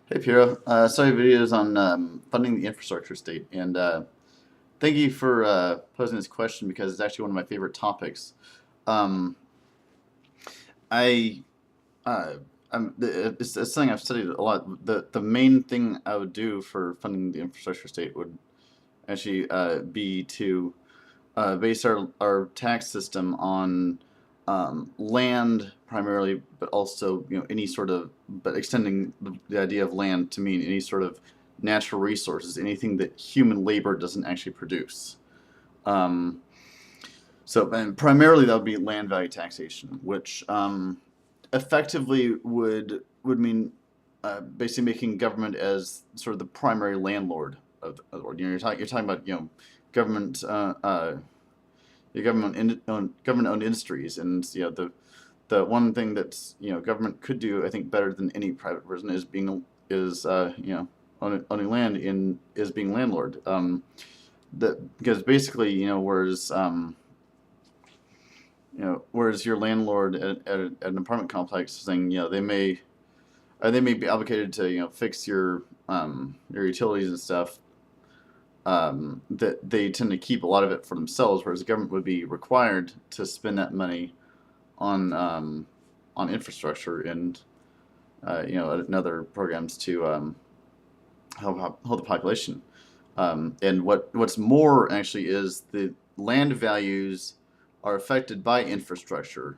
Hey Pyrrho, saw your videos on funding the infrastructure state, and thank you for posing this question because it's actually one of my favorite topics. Um, I it's something I've studied a lot. The main thing I would do for funding the infrastructure state would actually be to base our tax system on land primarily, but also any sort of but extending the idea of land to mean any sort of natural resources, anything that human labor doesn't actually produce. Um, and primarily that would be land value taxation, which effectively would mean basically making government as sort of the primary landlord of the world. You're talking about government your government owned industries, and the one thing that government could do, I think, better than any private person is owning land in is being landlord. That because basically whereas your landlord at an apartment complex saying they may be obligated to fix your utilities and stuff, that they tend to keep a lot of it for themselves, whereas the government would be required to spend that money on infrastructure and and other programs to help the population. And what's more actually is the land values are affected by infrastructure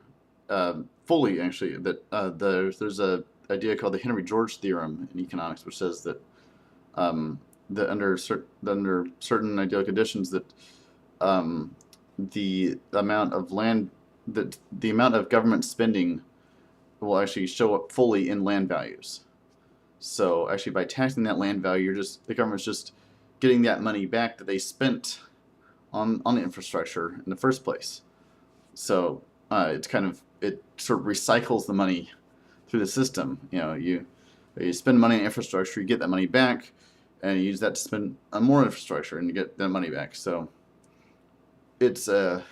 fully. Actually, that there's a idea called the Henry George theorem in economics, which says um, that under certain ideal conditions that um, the amount of land that the amount of government spending will actually show up fully in land values. So actually, by taxing that land value, the government's just getting that money back that they spent on the infrastructure in the first place. So it sort of recycles the money through the system. You spend money on infrastructure, you get that money back, and you use that to spend on more infrastructure, and you get that money back. So it's I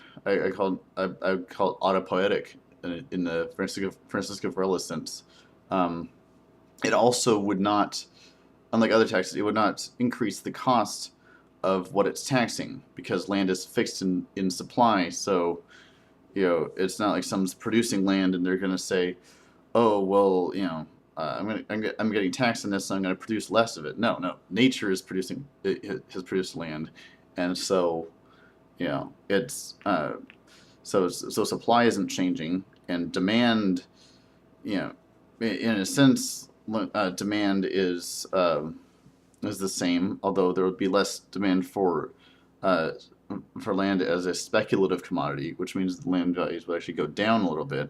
call it autopoietic in the Francisco Varela sense. Um, it also would not, unlike other taxes, it would not increase the cost of what it's taxing because land is fixed in supply. So it's not like someone's producing land and they're going to say, oh well, I'm getting taxed on this, so I'm going to produce less of it. No, nature is producing it has produced land, and so it's so supply isn't changing, and demand, you know, in a sense, demand is the same, although there would be less demand uh, for land as a speculative commodity, which means the land values would actually go down a little bit.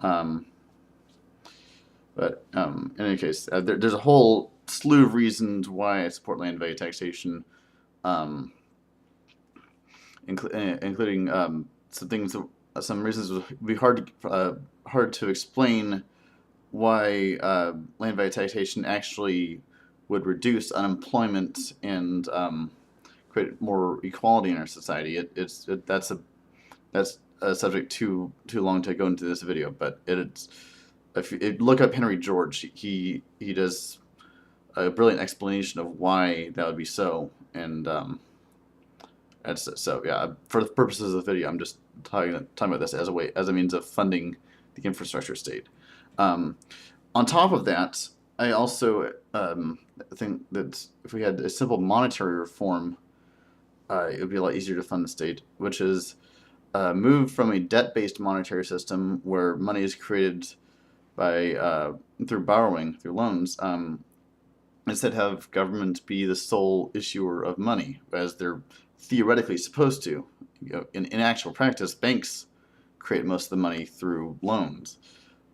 Um, but in any case, there's a whole slew of reasons why I support land value taxation, um, including some reasons would be hard to explain why land value taxation actually would reduce unemployment and create more equality in our society. That's a subject too long to go into this video, but it's if you look up Henry George, he does a brilliant explanation of why that would be so, and that's so yeah. For the purposes of the video, I'm just talking about this as a means of funding the infrastructure state. Um, on top of that, I also think that if we had a simple monetary reform, it would be a lot easier to fund the state, which is move from a debt-based monetary system where money is created by through borrowing, through loans. Instead, have government be the sole issuer of money, as they're theoretically supposed to. In actual practice, banks create most of the money through loans,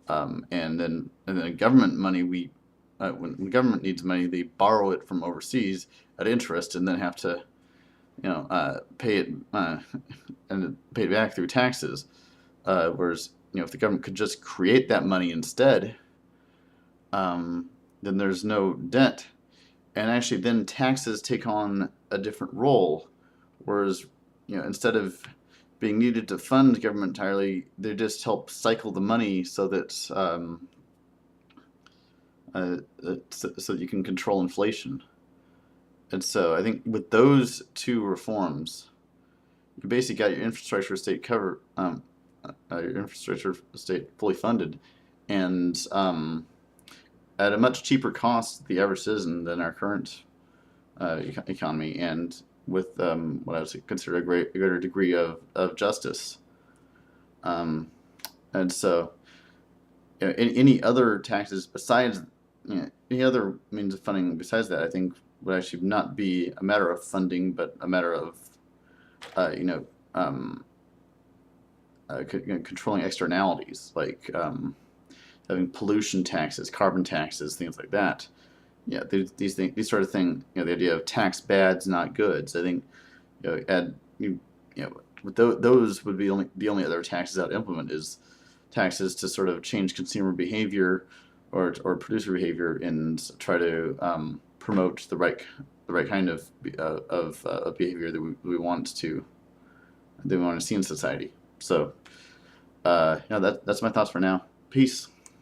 and then government money when government needs money, they borrow it from overseas at interest, and then have to pay it and pay it back through taxes. Whereas if the government could just create that money instead, then there's no debt, and actually then taxes take on a different role. Whereas instead of being needed to fund government entirely, they just help cycle the money so that so that you can control inflation. And so I think with those two reforms, you basically got your infrastructure state your infrastructure state fully funded, and at a much cheaper cost to the average citizen than our current economy, and with what I would consider a greater degree of justice. Um, and so, any other taxes besides, any other means of funding besides that, I think would actually not be a matter of funding, but a matter of, you know, controlling externalities, like having pollution taxes, carbon taxes, things like that. Yeah, these sort of things. The idea of tax bads, not goods. I think with those would be the only other taxes I'd implement is taxes to sort of change consumer behavior or producer behavior and try to promote the right kind of behavior that we want to see in society. So that's my thoughts for now. Peace.